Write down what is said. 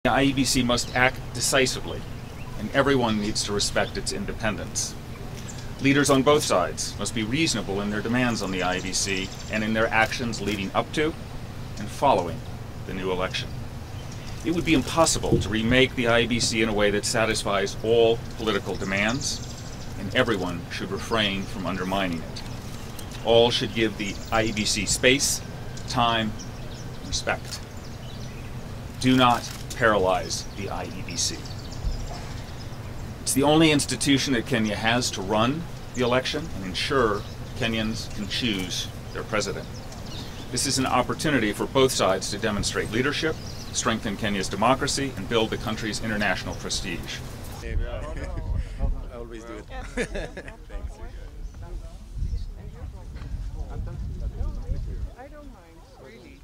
The IEBC must act decisively, and everyone needs to respect its independence. Leaders on both sides must be reasonable in their demands on the IEBC and in their actions leading up to and following the new election. It would be impossible to remake the IEBC in a way that satisfies all political demands, and everyone should refrain from undermining it. All should give the IEBC space, time, and respect. Do not paralyze the IEBC. It's the only institution that Kenya has to run the election and ensure Kenyans can choose their president. This is an opportunity for both sides to demonstrate leadership, strengthen Kenya's democracy, and build the country's international prestige. I always do it. Thanks. I don't mind, really.